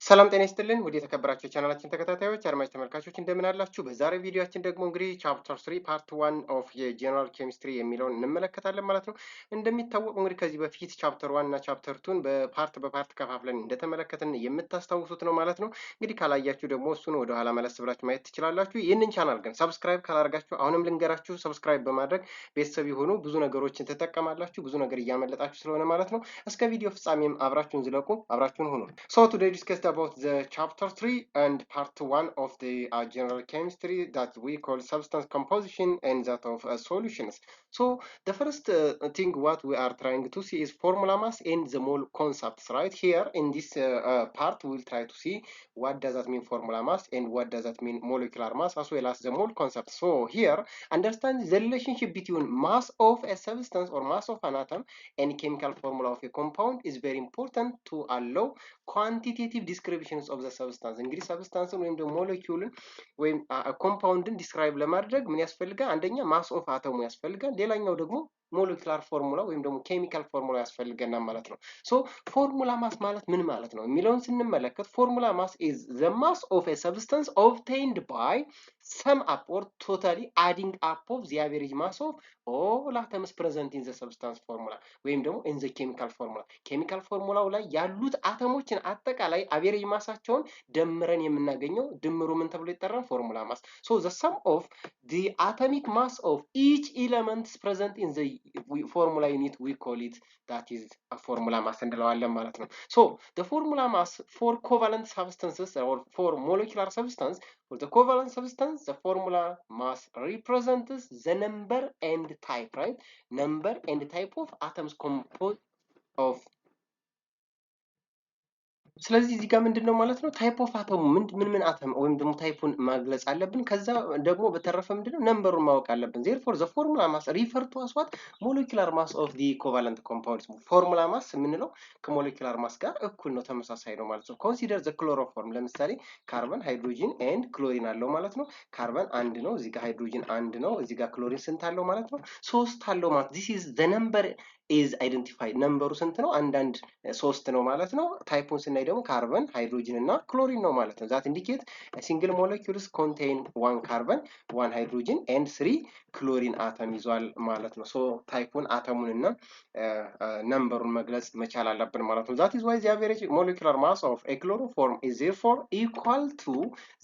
ሰላም ጤና ይስጥልን ወደ የተከበራችሁ ቻናላችን ተከታታዮች አድማጭ ተመልካቾች እንደምን አላችሁ? በዛሬው ቪዲዮአችን ደግሞ እንግዲህ ቻፕተር 3 ፓርት 1 ኦፍ የጀነራል ኬሚስትሪ የሚለውን እንመለከታለን ማለት ነው። እንደሚታወቀው እንግዲህ ከዚህ በፊት ቻፕተር 1 እና ቻፕተር 2ን በፓርት ከፋፍለን እንደተመለከትን የምታስታውሱት ነው ማለት ነው። እንግዲህ ካላያችሁ ደግሞ እሱን ወደ ኋላ መለስ ብላችሁ ማየት ትችላላችሁ። ይህንን ቻናል ግን ሰብስክራይብ ካላደረጋችሁ አሁንም ልንገራችሁ፣ ሰብስክራይብ በማድረግ ቤተሰብ የሆኑ ብዙ ነገሮችን ትጠቀማላችሁ። ብዙ ነገር እያመለጣችሁ ስለሆነ ማለት ነው። እስከ ቪዲዮ ፍጻሜም አብራችሁን ዝለቁ፣ አብራችሁን ሁኑ። ሶ ቱዴይ ዲስከስ about the chapter 3 and part 1 of the general chemistry that we call substance composition and that of solutions. So the first thing what we are trying to see is formula mass and the mole concepts. Right here in this part we will try to see what does that mean formula mass and what does that mean molecular mass as well as the mole concept. So here understand the relationship between mass of a substance or mass of an atom and chemical formula of a compound is very important to allow quantitative descriptions of the substance. እንግዲህ ሰብስታንስን ወይም ደግሞ ሞለኪውልን ወይም ኮምፓውንድን ዲስክራይብ ለማድረግ ምን ያስፈልጋል? አንደኛ ማስ ኦፍ አተሙ ያስፈልጋል። ሌላኛው ደግሞ ሞለኪላር ፎርሙላ ወይም ደግሞ ኬሚካል ፎርሙላ ያስፈልገናል ማለት ነው። ሶ ፎርሙላ ማስ ማለት ምን ማለት ነው የሚለውን ስንመለከት ፎርሙላ ማስ ኢዝ ዘ ማስ ኦፍ ኤ ሰብስታንስ ኦብቴንድ ባይ ሰም አፕ ኦር ቶታሊ አዲንግ አፕ ኦፍ ዘ አቨሬጅ ማስ ኦፍ ኦል አተምስ ፕሬዘንት ኢን ዘ ሰብስታንስ ፎርሙላ ወይም ደግሞ ኢን ዘ ኬሚካል ፎርሙላ። ኬሚካል ፎርሙላው ላይ ያሉት አተሞችን አጠቃላይ አቬሬጅ ማሳቸውን ደምረን የምናገኘው ድምሩ ምን ተብሎ ይጠራል? ፎርሙላ ማስ። ሶ ዘ ሰም ኦፍ the atomic mass of each element present in the formula unit we call it that is a formula mass እንለዋለን ማለት ነው። So the formula mass for covalent substances or for molecular substance, for the covalent substance the formula mass represents the number and type, right? Number and type of atoms composed of ስለዚህ እዚህ ጋር ምንድነው ማለት ነው ታይፕ ኦፍ አተሙ ምን አተም ወይም ደግሞ ታይፑን መግለጽ አለብን። ከዛ ደግሞ በተረፈ ምንድነው ነምበሩን ማወቅ አለብን። therefore the formula mass refer to as what molecular mass of the covalent compounds. ፎርሙላ ማስ የምንለው ከሞለኪላር ማስ ጋር እኩል ነው፣ ተመሳሳይ ነው ማለት ነው። consider the chloroform ለምሳሌ ካርበን ሃይድሮጂን ኤንድ ክሎሪን አለው ማለት ነው። ካርበን አንድ ነው፣ እዚህ ጋር ሃይድሮጂን አንድ ነው፣ እዚህ ጋር ክሎሪን ስንት አለው ማለት ነው? ሶስት አለው ማለት this is the number is identified ነምበሩ ስንት ነው? አንዳንድ ሶስት ነው ማለት ነው። ታይፑን ስናይ ደግሞ ካርበን ሃይድሮጂን እና ክሎሪን ነው ማለት ነው። ዛት ኢንዲኬት ሲንግል ሞለኪውልስ ኮንቴን ዋን ካርበን ዋን ሃይድሮጂን ኤንድ ስሪ ክሎሪን አተም ይዟል ማለት ነው። ሶ ታይፑን አተሙን እና ነምበሩን መግለጽ መቻል አለብን ማለት ነው። ዛት ኢዝ ዋይ ዘ አቨሬጅ ሞለኪውላር ማስ ኦፍ ኤ ክሎሮፎርም ኢዝ ዜርፎር ኢኳል ቱ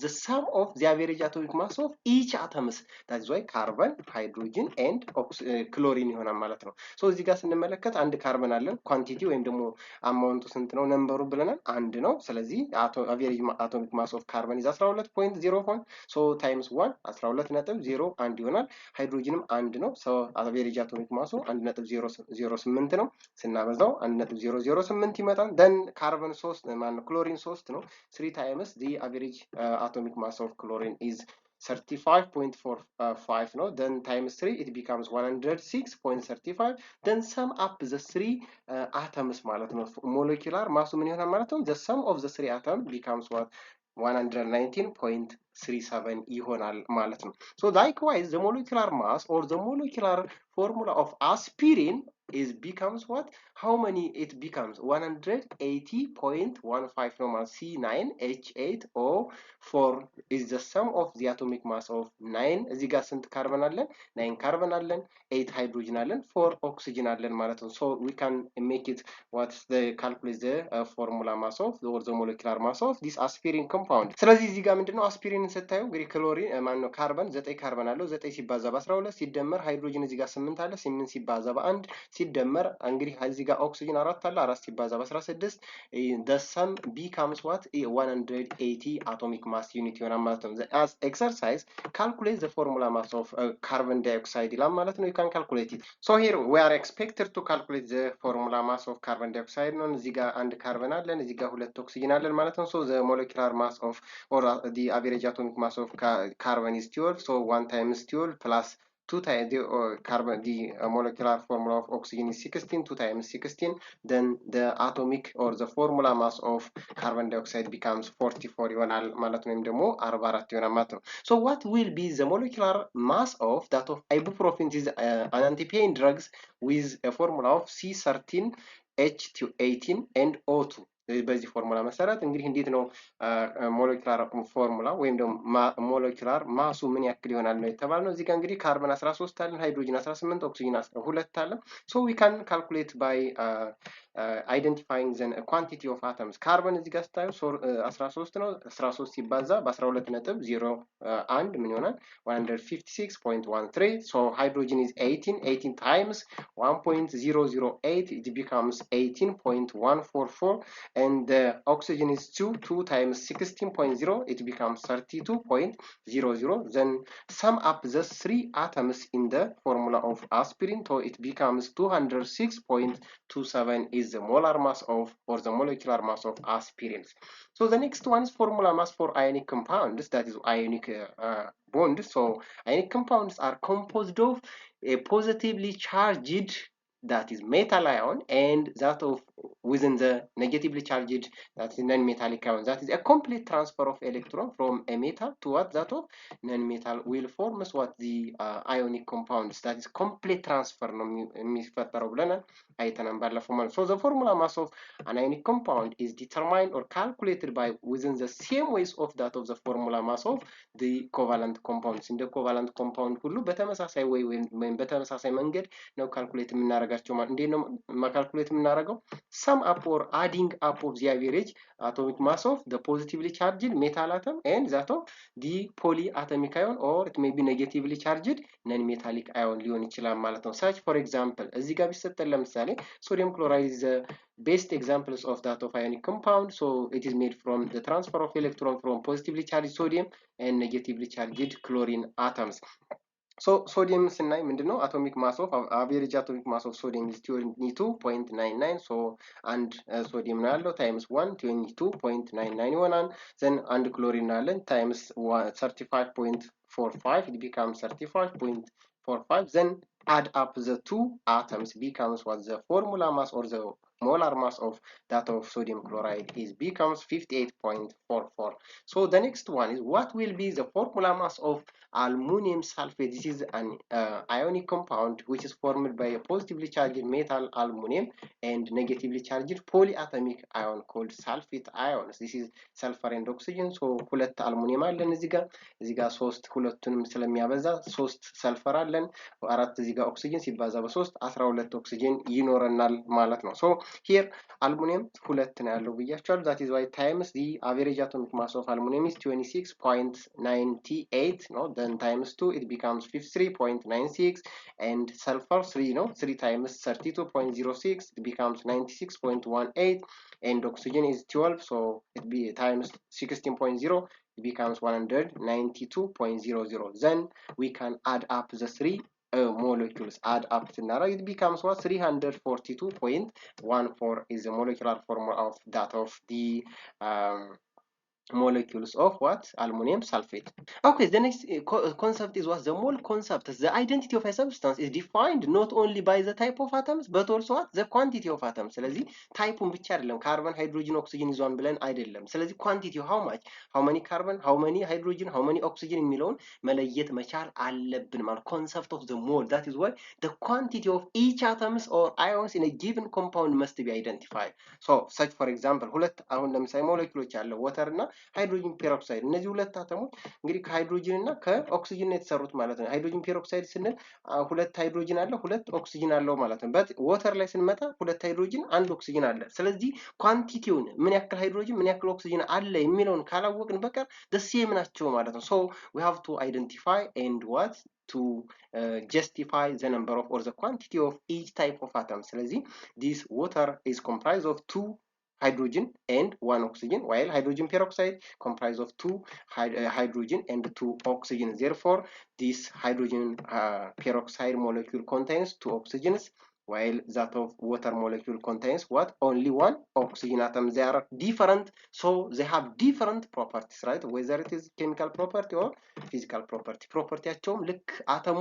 ዘ ሰም ኦፍ ዘ አቨሬጅ አቶሚክ ማስ ኦፍ ኢች አተምስ ዛት ኢዝ ዋይ ካርበን ሃይድሮጂን ኤንድ ክሎሪን ይሆናል ማለት ነው። ሶ እዚህ ጋር ስንመለከት አንድ ካርበን አለን። ኳንቲቲ ወይም ደግሞ አማውንቱ ስንት ነው? ነምበሩ ብለናል አንድ ነው። ስለዚህ አቨሬጅ አቶሚክ ማስ ኦፍ ካርበን ኢዝ 12.01 ሶ ታይምስ 1 12.01 ይሆናል። ሃይድሮጂንም አንድ ነው። ሶ አቨሬጅ አቶሚክ ማሱ 1.008 ነው። ስናበዛው 1.008 ይመጣል። ደን ካርበን 3 ማነው ክሎሪን 3 ነው። 3 ታይምስ ዲ አቨሬጅ አቶሚክ ማስ ኦፍ ክሎሪን ኢዝ 35.45 no, then times 3 it becomes 106.35, then sum up the three atoms ማለት ነው። molecular mass ምን ይሆናል ማለት ነው? The sum of the three atoms becomes what 119.37 ይሆናል ማለት ነው። So likewise the molecular mass or the molecular formula of aspirin is becomes what? How many it becomes? 180.15 ነው ማለት C9H8O4 is the sum of the atomic mass of 9 እዚህ ጋር ስንት ካርበን አለን? 9 ካርበን አለን፣ 8 ሃይድሮጂን አለን፣ 4 ኦክሲጅን አለን ማለት ነው። So we can make it what's the calculate the formula mass of or the molecular mass of this aspirin compound. ስለዚህ እዚህ ጋር ምንድነው አስፒሪንን ስታዩ እንግዲህ ክሎሪን ማን ነው ካርበን 9 ካርበን አለው 9 ሲባዛ በ12 ሲደመር ሃይድሮጂን እዚህ ጋር 8 አለ 8 ሲባዛ በ1 ሲደመር እንግዲህ እዚህ ጋር ኦክሲጅን 4 አለ 4 ሲባዛ በ16 the sum becomes what 180 atomic mass unit ይሆናል ማለት ነው። as exercise calculate the formula mass of carbon dioxide ይላል ማለት ነው። you can calculate it. So here we are expected to calculate the formula mass of carbon dioxide ነው። እዚህ ጋር አንድ ካርበን አለን እዚህ ጋር ሁለት ኦክሲጅን አለን ማለት ነው። so the molecular mass of or the average atomic mass of carbon is 12, so 1 times 12 plus 2 times the carbon the molecular formula of oxygen is 16, 2 times 16, then the atomic or the formula mass of carbon dioxide becomes 44 ይሆናል ማለት ነው። ወይም ደግሞ 44 ይሆናል ማለት ነው። So what will be the molecular mass of that of ibuprofen is an antipain drugs with a formula of C13H18 and O2. በዚህ ፎርሙላ መሰረት እንግዲህ እንዴት ነው ሞለኪላር ፎርሙላ ወይም ደግሞ ሞለኪላር ማሱ ምን ያክል ይሆናል ነው የተባልነው። እዚህ ጋር እንግዲህ ካርበን 13 አለን፣ ሃይድሮጅን 18፣ ኦክሲጅን 12 አለን። ሶ ዊ ካን ካልኩሌት ባይ አይደንቲፋይንግ ዘን ኳንቲቲ ኦፍ አተምስ። ካርበን እዚህ ጋር ስታዩ 13 ነው። 13 ሲባዛ በ12.01 ምን ይሆናል? 156.13. ሶ ሃይድሮጅን ኢዝ 18 ታይምስ 1.008 it becomes 18.144, and the oxygen is 2 times 16.0 it becomes 32.00. Then sum up the three atoms in the formula of aspirin, so it becomes 206.27 is the molar mass of, or the molecular mass of aspirin. So the next one is formula mass for ionic compounds, that is ionic bonds. So ionic compounds are composed of a positively charged, that is metal ion, and that of within the negatively charged, that is non-metallic ion. That is a complete transfer of electron from a metal to what, that of non-metal will forms what the ionic compounds, that is complete transfer ነው የሚፈጠረው ብለናል አይተናል ባለፈው ማለት። So the formula mass of an ionic compound is determined or calculated by within the same ways of that of the formula mass of the covalent compounds. እንደ covalent compound ሁሉ በተመሳሳይ ወይ ወይም በተመሳሳይ መንገድ ነው ካልኩሌት የምናደርጋቸው ማለት። እንዴት ነው ካልኩሌት የምናደርገው? sum up or adding up of the average atomic mass of the positively charged metal atom and that of the polyatomic ion, or it may be negatively charged non-metallic ion ሊሆን ይችላል ማለት ነው። such for example እዚህ ጋር ቢሰጠን ለምሳሌ sodium chloride is the best examples of that of ionic compound. So it is made from the transfer of electron from positively charged sodium and negatively charged chlorine atoms. So sodium ስናይ ምንድነው atomic mass of average atomic mass of sodium is 22.99. so and sodium ነው ያለው times 1 22.99 ይሆናል። then and chlorine አለን times 35.45 it becomes 35.45. then add up the two atoms becomes what the formula mass or the molar mass of that of sodium chloride is becomes 58.44. so the next one is what will be the formula mass of aluminum sulfate. This is an ionic compound which is formed by a positively charged metal aluminum and negatively charged polyatomic ion called sulfate ions. This is sulfur and oxygen. so ሁለት አልሙኒየም አለን እዚህ ጋር ሶስት ሁለቱንም ስለሚያበዛ ሶስት ሰልፈር አለን። አራት እዚህ ጋር ኦክሲጅን ሲባዛ በ3 12 ኦክሲጅን ይኖረናል ማለት ነው። so here aluminum ሁለት ነው ያለው ብያችኋል። that is why times the average atomic mass of aluminum is 26.98 no, then times 2 it becomes 53.96, and sulfur 3 no, 3 times 32.06 it becomes 96.18, and oxygen is 12, so it be times 16.0 it becomes 192.00. then we can add up the three molecules, add up scenario it becomes what 342.14 is the molecular formula of that of the molecules of what aluminum sulfate. Okay, the next concept is what the mole concept. The identity of a substance is defined not only by the type of atoms but also what the quantity of atoms. ስለዚህ ታይፑን ብቻ አይደለም ካርበን ሃይድሮጅን ኦክሲጅን ይዟን ብለን አይደለም። ስለዚህ ኳንቲቲው how much, how many carbon, how many hydrogen, how many oxygen የሚለውን መለየት መቻል አለብን ማለት concept of the mole. That is why the quantity of each atoms or ions in a given compound must be identified. So such for example ሁለት አሁን ለምሳሌ ሞለኪውሎች አለ water እና ሃይድሮጅን ፔሮክሳይድ። እነዚህ ሁለት አተሞች እንግዲህ ከሃይድሮጅን እና ከኦክሲጅን የተሰሩት ማለት ነው። ሃይድሮጅን ፔሮክሳይድ ስንል ሁለት ሃይድሮጅን አለ ሁለት ኦክሲጅን አለው ማለት ነው። በት ዋተር ላይ ስንመጣ ሁለት ሃይድሮጅን አንድ ኦክሲጅን አለ። ስለዚህ ኳንቲቲውን ምን ያክል ሃይድሮጅን ምን ያክል ኦክሲጅን አለ የሚለውን ካላወቅን በቀር ሴም ናቸው ማለት ነው። so we have to identify and what to justify the number of or the quantity of each type of atom. ስለዚህ this water is comprised of two hydrogen and one oxygen, while hydrogen peroxide comprised of two hydrogen and two oxygen. Therefore this hydrogen peroxide molecule contains two oxygens, while that of water molecule contains what only one oxygen atom. They are different, so they have different properties, right? Whether it is chemical property or physical property. ፕሮፐርቲያቸውም ልክ አተሙ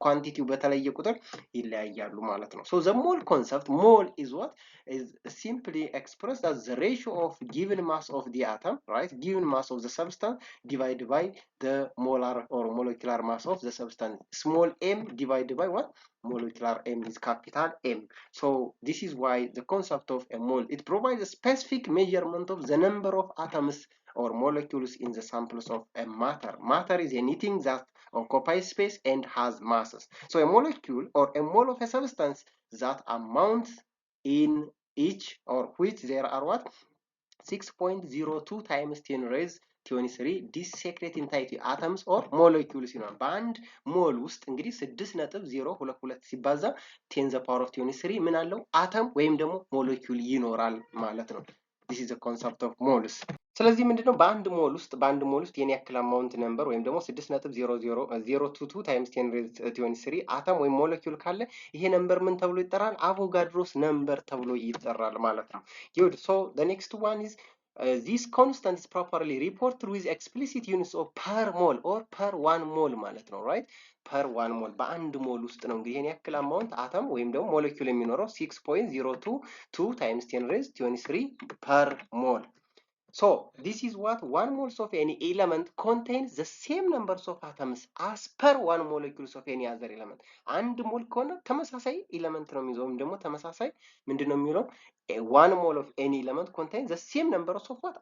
ኳንቲቲው በተለየ ቁጥር ይለያያሉ ማለት ነው። so the mole concept, mole is what is simply expressed as the ratio of given mass of the atom, right? Given mass of the substance divided by the molar or molecular mass of the substance. Small m divided by what? Molecular m is capital M. So this is why the concept of a mole, it provides a specific measurement of the number of atoms or molecules in the samples of a matter. Matter is anything that occupies space and has masses. So a molecule or a mole of a substance that amounts in each or which there are what 6.02 times 10 raised 23 ዲሴክሬት ኢንታይቲ አተምስ ኦር ሞለኪውልስ ይሆናል። በአንድ ሞል ውስጥ እንግዲህ 6.022 ሲባዛ 10 ዘ ፓወር ኦፍ 23 ምን አለው አተም ወይም ደግሞ ሞለኪውል ይኖራል ማለት ነው። this is the concept of moles። ስለዚህ ምንድነው በአንድ ሞል ውስጥ የኔ ያክል አማውንት ነምበር ወይም ደግሞ 6.00022 ታይምስ 10 raised 23 አተም ወይም ሞለኪውል ካለ ይሄ ነምበር ምን ተብሎ ይጠራል? አቮጋድሮስ ነምበር ተብሎ ይጠራል ማለት ነው። good so the next one is this constant is properly reported with explicit units of per mole or per 1 mole ማለት ነው right per 1 mole በአንድ ሞል ውስጥ ነው እንግዲህ ይሄን ያክል አማውንት አተም ወይም ደግሞ ሞለኪውል የሚኖረው 6.022 times 10 raised 23 per mole. So this is what 1 moles of any element contains the same numbers of atoms as per 1 molecules of any other element. አንድ ሞል ከሆነ ተመሳሳይ ኤሌመንት ነው የሚይዘው ወይም ደግሞ ተመሳሳይ ምንድነው የሚለው 1 mole of any element contains the same numbers of what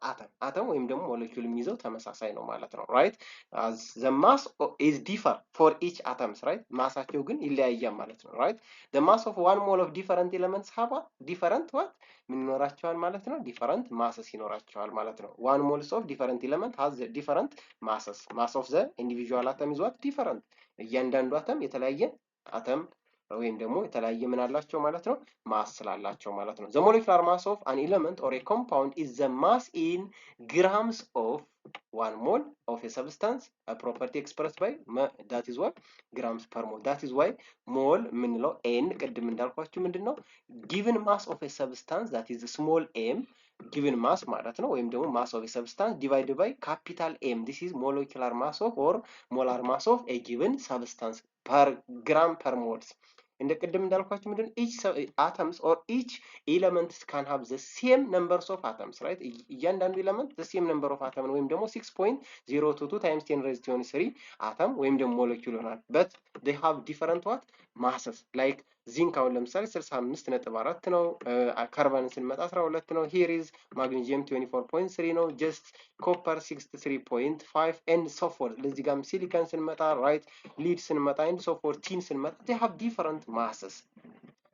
atom ወይም ደግሞ ሞለኪውል የሚይዘው ተመሳሳይ ነው ማለት ነው right as the mass is differ for each atoms right ማሳቸው ግን ይለያያል ማለት ነው right the mass of 1 mole of different elements have what different what ምን ይኖራቸዋል ማለት ነው different masses ይኖራቸዋል ማለት ነው 1 moles of different element has different masses mass of the individual atom is what different እያንዳንዱ አተም የተለያየ አተም ወይም ደግሞ የተለያየ ምን አላቸው ማለት ነው ማስ ስላላቸው ማለት ነው the molecular mass of an element or a compound is the mass in grams of 1 mole of a substance a property expressed by that is what grams per mole that is why mole ምንለው n ቅድም እንዳልኳችሁ ምንድነው given mass of a substance that is small m given mass ማለት ነው ወይም ደግሞ mass of a substance divided by capital M this is molecular mass of or molar mass of a given substance per gram per moles እንደ ቅድም እንዳልኳችሁ ምንድነው each atoms or each elements can have the same numbers of atoms right እያንዳንዱ ኤሌመንት the same number of atoms ወይም ደግሞ 6.022 times 10 raised 23 atom ወይም ደግሞ ሞለኪውል ይሆናል but they have different what masses like ዚንክ አሁን ለምሳሌ 65.4 ነው ካርበን ስንመጣ 12 ነው here is magnesium 24.3 ነው just copper 63.5 and so forth ለዚህ ጋርም ሲሊከን ስንመጣ right lead ስንመጣ and so forth tin ስንመጣ they have different masses.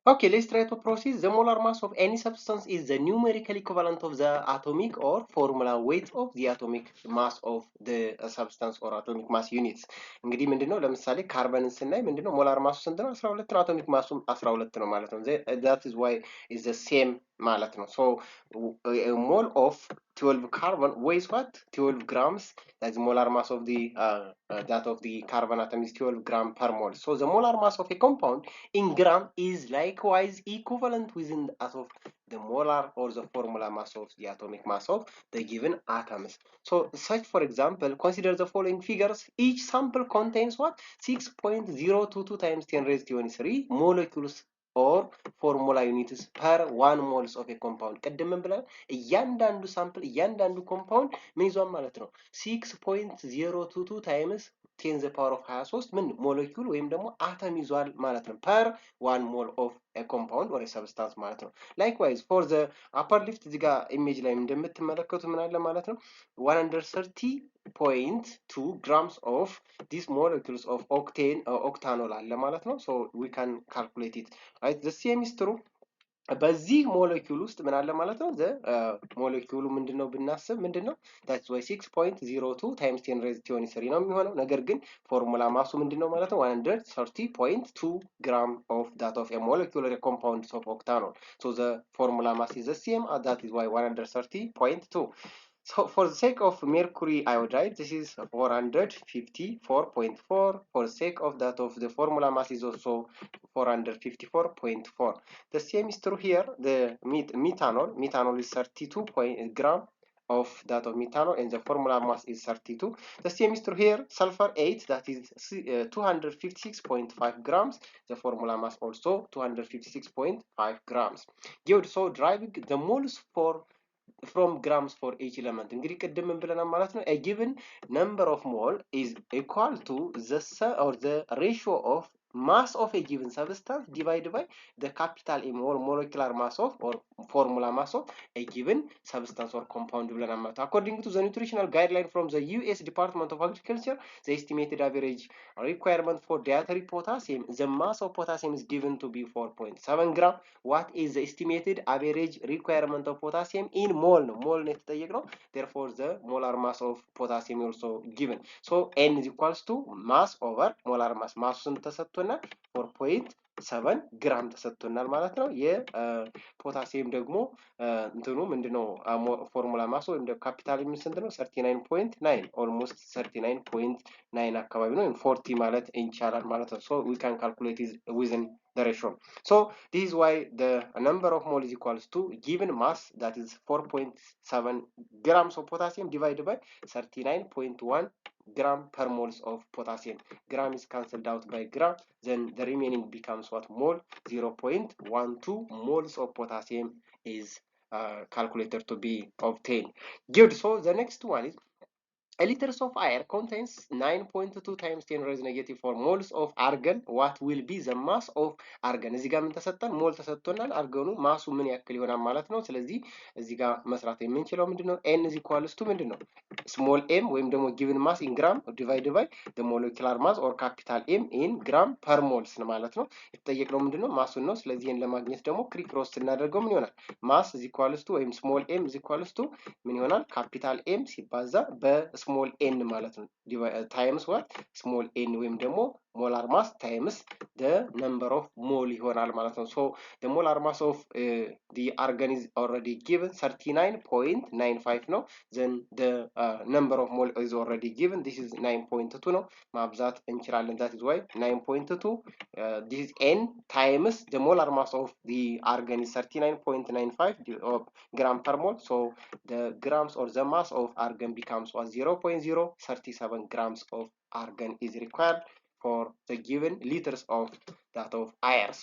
Okay, let's try to proceed. The molar mass of any substance is the numerical equivalent of the atomic or formula weight of the atomic mass of the substance or atomic mass units. እንግዲህ ምንድነው ለምሳሌ ካርበንን ስናይ ምንድነው ሞላር ማሱ ስንት ነው 12 ነው አቶሚክ ማሱ 12 ነው ማለት ነው that is why is the same ማለት ነው so a mole of 12 carbon weighs what 12 grams that's the molar mass of the that of the carbon atom is 12 gram per mole so the molar mass of a compound in gram is likewise equivalent within that of the molar or the formula mass of the atomic mass of the given atoms so such for example consider the following figures each sample contains what 6.022 times 10 raised 23 molecules or formula units per 1 moles of a compound ቀደም ብለን እያንዳንዱ ሳምፕል እያንዳንዱ ኮምፓውንድ ምን ይዟል ማለት ነው 6.022 times 10 the power of 23 ምን ሞለኪውል ወይም ደግሞ አተም ይዟል ማለት ነው per 1 mole of a compound or a substance ማለት ነው likewise for the upper lift እዚህ ጋር ኢሜጅ ላይ እንደምትመለከቱት ምን አለ ማለት ነው 130.2 grams of these molecules of octanol አለ ማለት ነው so we can calculate it right the same is true በዚህ ሞለኪውል ውስጥ ምን አለ ማለት ነው ሞለኪውሉ ምንድነው ብናስብ ምንድነው that's why 6.02 times 10 raised 23 ነው የሚሆነው ነገር ግን ፎርሙላ ማሱ ምንድነው ማለት ነው 130.2 gram of that of a molecular compound of octanol so the formula mass is the same that is why 130.2 so for the sake of mercury iodide this is 454.4 for the sake of that of the formula mass is also 454.4 the same is true here the methanol is 32 gram of that of methanol and the formula mass is 32 the same is true here sulfur 8 that is 256.5 grams the formula mass also 256.5 grams good so deriving the moles from grams for each element እንግዲህ ቅድም ምን ብለናል ማለት ነው a given number of mole is equal to the or the ratio of mass of a given substance divided by the capital M or molecular mass of or formula mass of a given substance or compound ብለናል ማለት ነው። According to the nutritional guideline from the US Department of Agriculture, the estimated average requirement for dietary potassium, the mass of potassium is given to be 4.7 gram. What is the estimated average requirement of potassium in mole ነው ሞል ነው የተጠየቅነው። Therefore the molar mass of potassium also given. So N is equals to mass over molar mass. ማሱ ስንት ተሰጥቶናል? 4.7 ግራም ተሰጥቶናል ማለት ነው። የፖታሲየም ደግሞ እንትኑ ምንድነው ፎርሙላ ማስ ወይም ደግሞ ካፒታል ስንት ነው? 39.9 ኦልሞስት 39.9 አካባቢ ነው። 40 ማለት እንችላለን ማለት ነው። So we can calculate it within the ratio. So this is why the number of mole is equals to given mass, that is 4.7 grams of potassium divided by 39.1 gram per moles of potassium. Gram is cancelled out by gram, then the remaining becomes what? Mole. 0.12 moles of potassium is calculated to be obtained. Good. So the next one is a liter of air contains 9.2 times 10 raised negative 4 moles of argon. What will be the mass of argon? እዚህ ጋር ምን ተሰጠን? ሞል ተሰጥቶናል። አርገኑ ማሱ ምን ያክል ይሆናል ማለት ነው። ስለዚህ እዚህ ጋር መስራት የምንችለው ምንድነው? n is equals to ምንድነው? small m ወይም ደግሞ given mass in gram divided by the molecular mass or capital M in gram per moles ማለት ነው። የተጠየቅነው ምንድነው? ማሱን ነው። ስለዚህ ይሄን ለማግኘት ደግሞ ክሪክሮስ ስናደርገው ምን ይሆናል? mass is equals to ወይም small m is equals to ምን ይሆናል? capital M ሲባዛ በ small n ማለት ነው times what small n ወይም ደግሞ molar mass times the number of mole ይሆናል ማለት ነው። So the molar mass of the argon is already given 39.95 ነው። Then the number of mole is already given, this is 9.2 ነው። ማብዛት እንችላለን. That is why 9.2 this is n times the molar mass of the argon is 39.95 gram per mole. So the grams or the mass of argon becomes 0.037 grams of argon is required for the given liters of that of iron.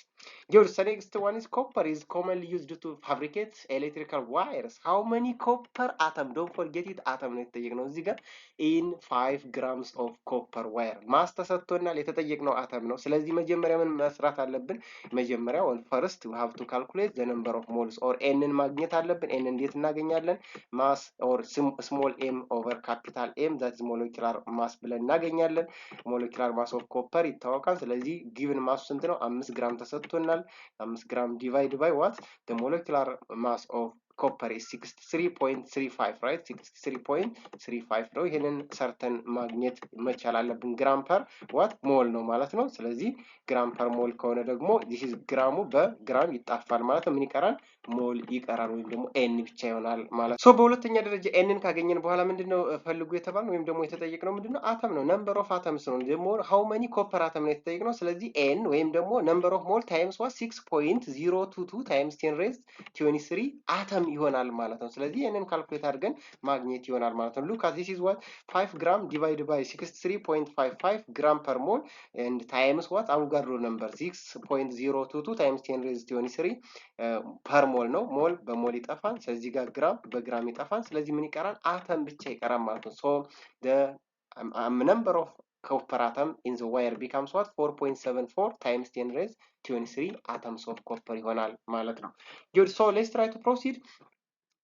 The next one is copper is commonly used to fabricate electrical wires. How many copper atom? Don't forget it, atom ነው የተጠየቅነው እዚህ ጋር in 5 grams of copper wire ማስ ተሰጥቶናል። የተጠየቅነው አተም ነው። ስለዚህ መጀመሪያ ምን መስራት አለብን? መጀመሪያ first we have to calculate the number of moles or n ማግኘት አለብን። n እንዴት እናገኛለን? mass or small m over capital M, that is molecular mass ብለን እናገኛለን። molecular mass of copper ይታወቃል። ስለዚህ given mass ስንት ነው? 5 ግራም ተሰጥቶናል። 5 gram divided by what? The molecular mass of copper is 63.35 right? 63.35 ነው። ይሄንን ሰርተን ማግኘት መቻል አለብን። ግራም ፐር what ሞል ነው ማለት ነው። ስለዚህ ግራም ፐር ሞል ከሆነ ደግሞ this is ግራሙ በግራም ይጣፋል ማለት ነው። ምን ይቀራል? ሞል ይቀራል ወይም ደግሞ n ብቻ ይሆናል ማለት ነው። በሁለተኛ ደረጃ n ካገኘን በኋላ ምንድነው ፈልጉ የተባለው ወይም ደግሞ የተጠየቅነው ምንድነው? አተም ነው። number of atoms ነው። ደግሞ how many copper atom ነው የተጠየቅነው። ስለዚህ n ወይም ደግሞ number of mole times what 6.022 times 10 raised 23 atom ይሆናል ማለት ነው። ስለዚህ ይሄንን ካልኩሌት አድርገን ማግኘት ይሆናል ማለት ነው። look at this is what 5 gram divided by 63.55 gram per mole and times what Avogadro number 6.022 times 10 raised 23 per mole ነው። ሞል በሞል ይጠፋል። ስለዚህ ጋር ግራም በግራም ይጠፋል። ስለዚህ ምን ይቀራል? አተም ብቻ ይቀራል ማለት ነው። so the number of copper atom in the wire becomes what 4.74 times 10 raised 23 atoms of copper ይሆናል ማለት ነው። good, so let's try to proceed.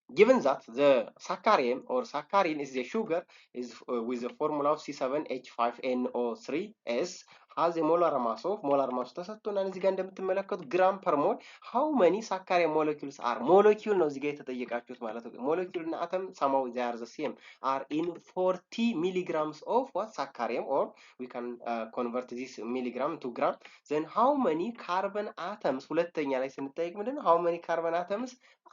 Given that the saccharium or saccharin is the sugar is with the formula of C7H5NO3S has a molar mass of ተሰጥቶናል። እዚህ ጋር እንደምትመለከቱት ግራም ፐር ሞል how many saccharine molecules are molecule ነው እዚህ ጋር የተጠየቃችሁት ማለት ነው። molecule እና atom somehow they are the same are in 40 milligrams of what saccharine or we can convert this milligram to gram. Then how many carbon atoms ሁለተኛ ላይ ስንጠይቅ ምንድነው how many carbon atoms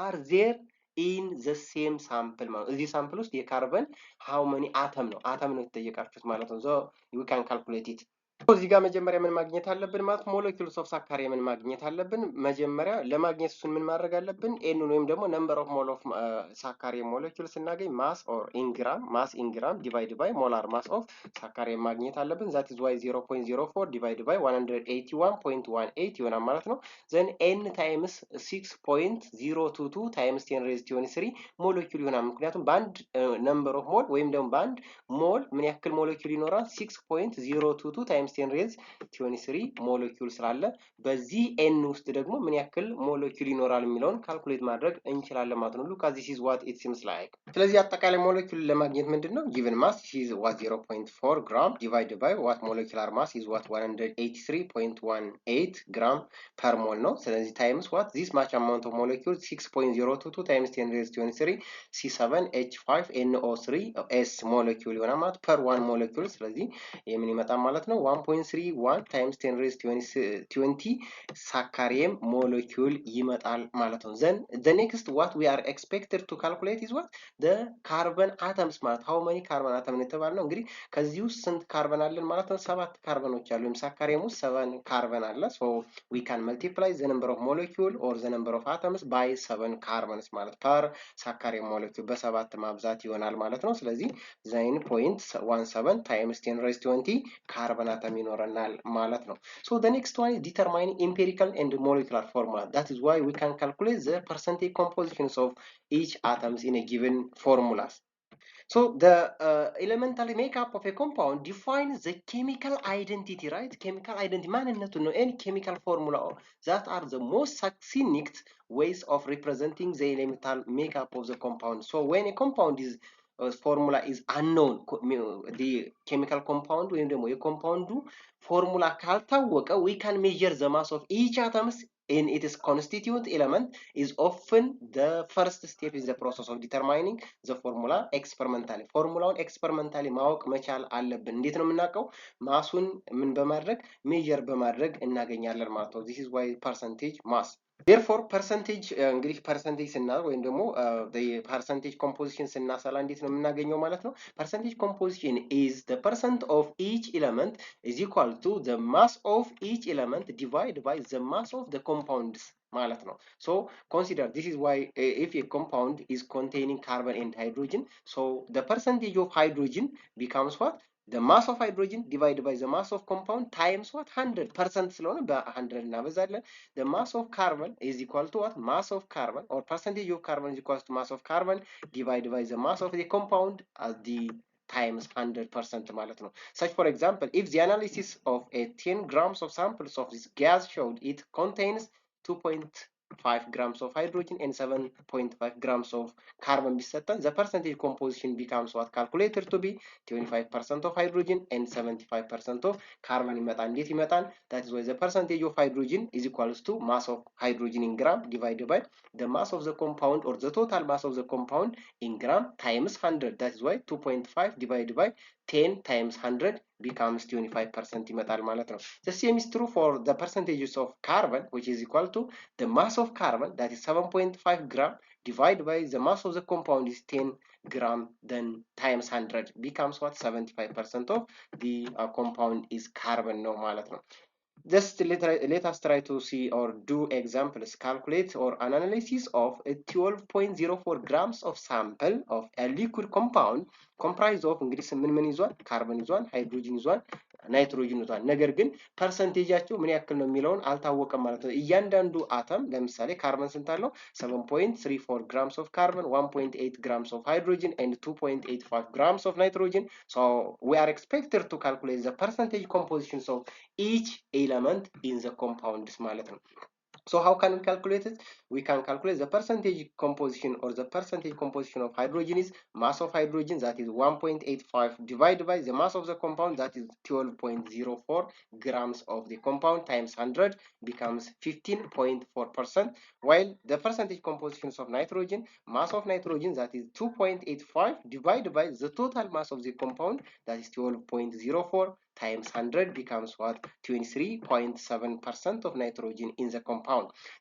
are there in the same sample ማለት ነው። እዚህ ሳምፕል ውስጥ የካርበን how many atom ነው የተጠየቃችሁት ማለት ነው። so we can calculate it. እዚህ ጋር መጀመሪያ ምን ማግኘት አለብን ማለት molecules of saccharin ምን ማግኘት አለብን? መጀመሪያ ለማግኘት እሱን ምን ማድረግ አለብን? n ወይም ደግሞ number of mole of saccharin molecules ስናገኝ mass or in gram mass in gram divided by molar mass of saccharin ማግኘት አለብን። that is why 0.04 divided by 181.18 ይሆናል ማለት ነው። then n times 6.022 times 10 raised 23 molecule ይሆናል። ምክንያቱም በአንድ number of mole ወይም ደግሞ በአንድ ሞል ምን ያክል molecule ይኖራል? 6.022 times ታይምስ 10 ሬዝ 23 ሞለኪውል ስላለ በዚህ ኤን ውስጥ ደግሞ ምን ያክል ሞለኪውል ይኖራል የሚለውን ካልኩሌት ማድረግ እንችላለን ማለት ነው። ሉክ አት ዚስ ኢዝ ዋት ኢት ሲምስ ላይክ። ስለዚህ አጠቃላይ ሞለኪውል ለማግኘት ምንድነው ጊቨን ማስ ኢዝ ዋት 0.4 ግራም ዲቫይድ ባይ ዋት ሞለኪውላር ማስ ኢዝ ዋት 183.18 ግራም ፐር ሞል ነው። ስለዚህ ታይምስ ዋት ዚስ ማች አማውንት ኦፍ ሞለኪውል 6.022 ታይምስ 10 ሬዝ 23 C7H5NO3 S ሞለኪውል ይሆናል ማለት ፐር 1 ሞለኪውል። ስለዚህ የምን ይመጣል ማለት ነው 1.31 ታይምስ 10 ሬዝ 20 ሳካሪየም ሞለኪውል ይመጣል ማለት ነው። ዘን the next what we are expected to calculate is what the carbon atoms ማለት how many carbon atom የተባለ ነው። እንግዲህ ከዚህ ውስጥ ስንት ካርበን አለን ማለት ነው? 7 ካርበኖች አሉ። ወይም ሳካሪየም ውስጥ 7 ካርበን አለ። so we can multiply the number of molecule or the number of atoms by 7 carbons ማለት per ሳካሪየም ሞለኪውል በ7 ማብዛት ይሆናል ማለት ነው። ስለዚህ 9.17 times 10 raised 20 ካርበን አተም ይኖረናል ማለት ነው። so the next one is determine empirical and molecular formula. That is why we can calculate the percentage compositions of each atoms in a given formulas. So the elemental makeup of a compound defines the chemical identity, right? Chemical identity ማንነቱ ነው። any chemical formula that are the most succinct ways of representing the elemental makeup of the compound. So when a compound is formula is unknown, the chemical compound ወይም ደግሞ የኮምፓውንዱ ፎርሙላ ካልታወቀ we can measure the mass of each atoms in its constituent element is often the first step is the process of determining the formula experimentally. ፎርሙላውን ኤክስፐሪመንታሊ ማወቅ መቻል አለብን። እንዴት ነው የምናውቀው? ማሱን ምን በማድረግ ሜጀር በማድረግ እናገኛለን ማለት ነው። this is why percentage mass. therefore percentage እንግዲህ percentage ስናል ወይም ደግሞ percentage composition ስናሰላ እንዴት ነው የምናገኘው ማለት ነው? percentage composition is the percent of each element is equal to the mass of each element divided by the mass of the compounds ማለት ነው። so consider this is why if a compound is containing carbon and hydrogen, so the percentage of hydrogen becomes what? the mass of hydrogen divided by the mass of compound times what? 100% ስለሆነ በ100 እናበዛለን። the mass of carbon is equal to what? mass of carbon or percentage of carbon is equal to mass of carbon divided by the mass of the compound as the times 100% ማለት ነው። such for example if the analysis of a 10 grams of samples of this gas showed it contains 2.5 grams of hydrogen and 7.5 grams of carbon ቢሰጠን the percentage composition becomes what? calculated to be 25% of hydrogen and 75% of carbon ይመጣል። እንዴት ይመጣል? that is why the percentage of hydrogen is equals to mass of hydrogen in gram divided by the mass of the compound or the total mass of the compound in gram times 100. that is why 2.5 divided by 10 times 100 becomes 25% ይመጣል ማለት ነው። the same is true for the percentages of carbon which is equal to the mass of carbon that is 7.5 gram divided by the mass of the compound is 10 gram then times 100 becomes what? 75% of the compound is carbon ነው ማለት ነው። just let us try to see or do examples. calculate or an analysis of a 12.04 grams of sample of a liquid compound comprised of እንግዲህ ምን ይዟል? ካርበን ይዟል፣ ሃይድሮጅን ይዟል፣ ናይትሮጅን ይዟል። ነገር ግን ፐርሰንቴጃቸው ምን ያክል ነው የሚለውን አልታወቀም ማለት ነው። እያንዳንዱ አተም ለምሳሌ ካርበን ስንት አለው? 7.34 grams of carbon, 1.8 grams of hydrogen and 2.85 grams of nitrogen. so we are expected to calculate the percentage compositions of each element in the compounds ማለት ነው። so how can we calculate it? we can calculate the percentage composition or the percentage composition of hydrogen is mass of hydrogen that is 1.85 divided by the mass of the compound that is 12.04 grams of the compound times 100 becomes 15.4%, while the percentage compositions of nitrogen, mass of nitrogen that is 2.85 divided by the total mass of the compound that is 12.04 times 100 becomes what? 23.7% of nitrogen in the compound.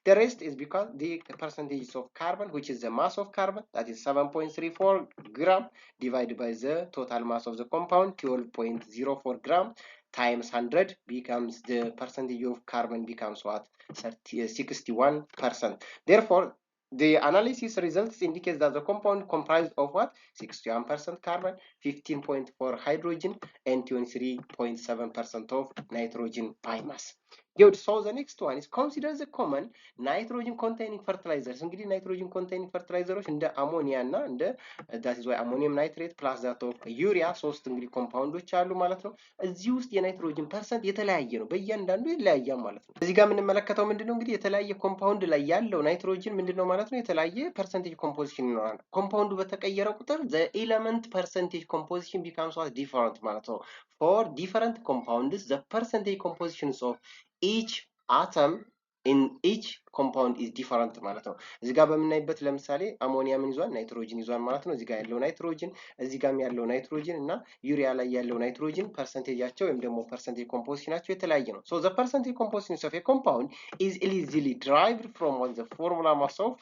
The rest is because the percentages of carbon, which is the mass of carbon, that is 7.34 gram divided by the total mass of the compound 12.04 gram times 100 becomes the percentage of carbon becomes what? 61%. therefore the analysis results indicates that the compound comprised of what? 61% carbon, 15.4 hydrogen and 23.7% of nitrogen by mass. Good. So the next one is consider the common nitrogen containing fertilizers. እንግዲህ nitrogen containing fertilizers እንደ አሞኒያ እና እንደ that is why ammonium nitrate plus that of urea ሶስት እንግዲህ ኮምፓውንዶች አሉ ማለት ነው። እዚህ ውስጥ የናይትሮጅን ፐርሰንት የተለያየ ነው፣ በእያንዳንዱ ይለያያል ማለት ነው። እዚህ ጋር የምንመለከተው ምንድነው እንግዲህ የተለያየ ኮምፓውንድ ላይ ያለው ናይትሮጅን ምንድነው ማለት ነው የተለያየ ፐርሰንቴጅ ኮምፖዚሽን ይኖራል። ኮምፓውንዱ በተቀየረ ቁጥር the element percentage composition becomes what different ማለት ነው። For different compounds the percentage compositions of each atom in each compound is different ማለት ነው። እዚህ ጋር በምናይበት ለምሳሌ አሞኒያ ምን ይዟል? ናይትሮጅን ይዟል ማለት ነው። እዚህ ጋር ያለው ናይትሮጅን፣ እዚህ ጋርም ያለው ናይትሮጅን እና ዩሪያ ላይ ያለው ናይትሮጅን ፐርሰንቴጃቸው ወይም ደግሞ ፐርሰንቴጅ ኮምፖዚሽናቸው የተለያየ ነው። So the percentage composition of a compound is easily derived from what the formula mass of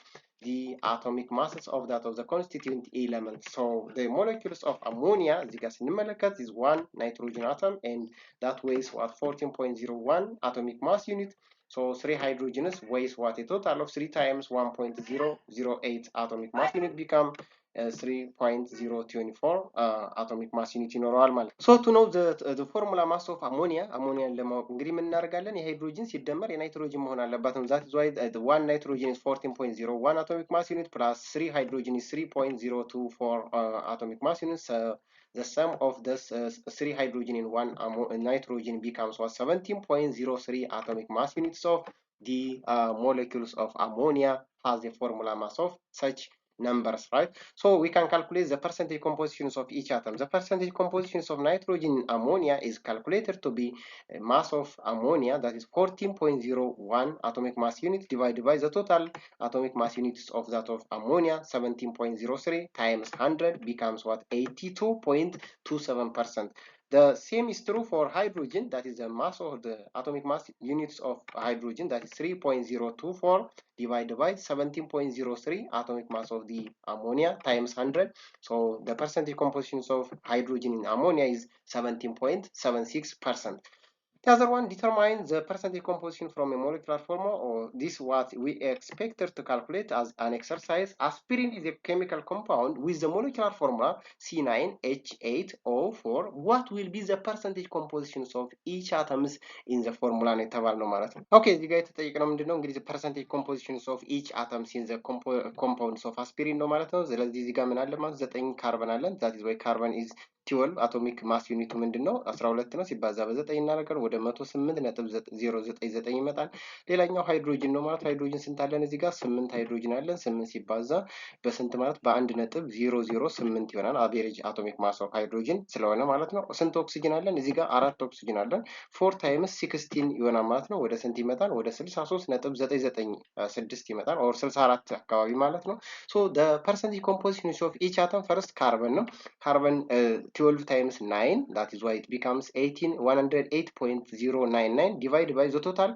the atomic masses of that of the constituent element. So the molecules of ammonia እዚህ ጋር ስንመለከት is one nitrogen atom and that weighs what 14.01 atomic mass unit. So 3 hydrogens weighs what a total of 3 times 1.008 atomic mass unit become 3.024 atomic mass unit ይኖረዋል ማለት ነው። So to know the formula mass of ammonia ለማወቅ እንግዲህ ምን እናደርጋለን? የሃይድሮጅን ሲደመር የናይትሮጅን መሆን አለበት ነው። that is why the one nitrogen is 14.01 atomic mass unit plus 3 hydrogen is 3.024 atomic mass units. The sum of this 3 hydrogen in 1 nitrogen becomes what 17.03 atomic mass units of the molecules of ammonia has a formula mass of such numbers, right? So we can calculate the percentage compositions of each atom. The percentage compositions of nitrogen in ammonia is calculated to be a mass of ammonia, that is 14.01 atomic mass units, divided by the total atomic mass units of that of ammonia 17.03 times 100 becomes what 82.27%. The same is true for hydrogen, that is the mass of the atomic mass units of hydrogen, that is 3.024 divided by 17.03 atomic mass of the ammonia times 100. So the percentage compositions of hydrogen in ammonia is 17.76%. The other one, determine the percentage composition from a molecular formula, or this what we expected to calculate as an exercise. Aspirin is a chemical compound with the molecular formula C9H8O4. What will be the percentage compositions of each atoms in the formula የተባልነው ማለት ነው። ኦኬ እዚህ ጋር የተጠየቅነው ምንድነው እንግዲህ percentage compositions of each atoms in the compounds of aspirin ነው ማለት ነው። ስለዚህ እዚህ ጋር ምን አለ ማለት 9 ካርበን አለን። that is why carbon is 12 አቶሚክ ማስ ዩኒቱ ምንድነው 12 ነው። ሲባዛ በ9 እናደርጋለን ወደ 108.099 ይመጣል። ሌላኛው ሃይድሮጅን ነው ማለት ሃይድሮጅን ስንት አለን? እዚህ ጋር 8 ሃይድሮጅን አለን። 8 ሲባዛ በስንት ማለት በ1.008 ይሆናል። አቬሬጅ አቶሚክ ማስ ኦፍ ሃይድሮጅን ስለሆነ ማለት ነው። ስንት ኦክሲጅን አለን? እዚህ ጋር 4 ኦክሲጅን አለን። 4 ታይምስ 16 ይሆናል ማለት ነው። ወደ ስንት ይመጣል? ወደ 63.996 ይመጣል። ኦር 64 አካባቢ ማለት ነው። ሶ the percentage composition of each atom first carbon ነው። ካርበን 12 times 9, that is why it becomes 108.099 divided by the total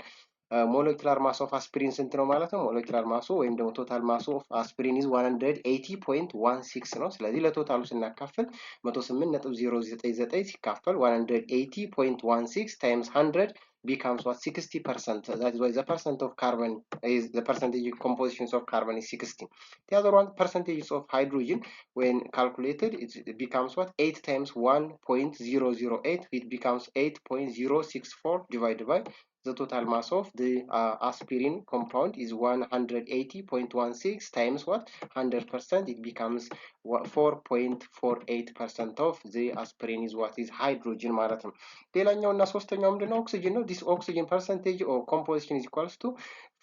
molecular mass of aspirin ስንት ነው ማለት ነው? molecular mass ወይም ደግሞ total mass of aspirin is 180.16 ነው። ስለዚህ ለቶታሉ ስናካፍል 108.099 ሲካፈል 180.16 times 100 becomes what 60%. That is why the percent of carbon is the percentage compositions of carbon is 60. The other one, percentages of hydrogen when calculated it becomes what 8 times 1.008, it becomes 8.064 divided by the total mass of the aspirin compound is 180.16 times what 100%, it becomes 4.48% of the aspirin is what is hydrogen ማለት ነው። ሌላኛው እና ሶስተኛው ምንድነው? ኦክሲጅን ነው። this oxygen percentage or composition is equals to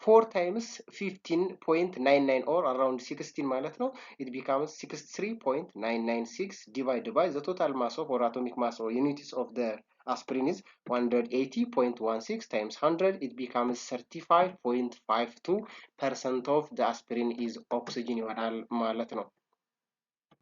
4 times 15.99 or around 16 ማለት ነው. it becomes 63.996 divided by the total mass of or atomic mass or units of the aspirin is 180.16 times 100, it becomes 35.52% of the aspirin is oxygen ይሆናል ማለት ነው።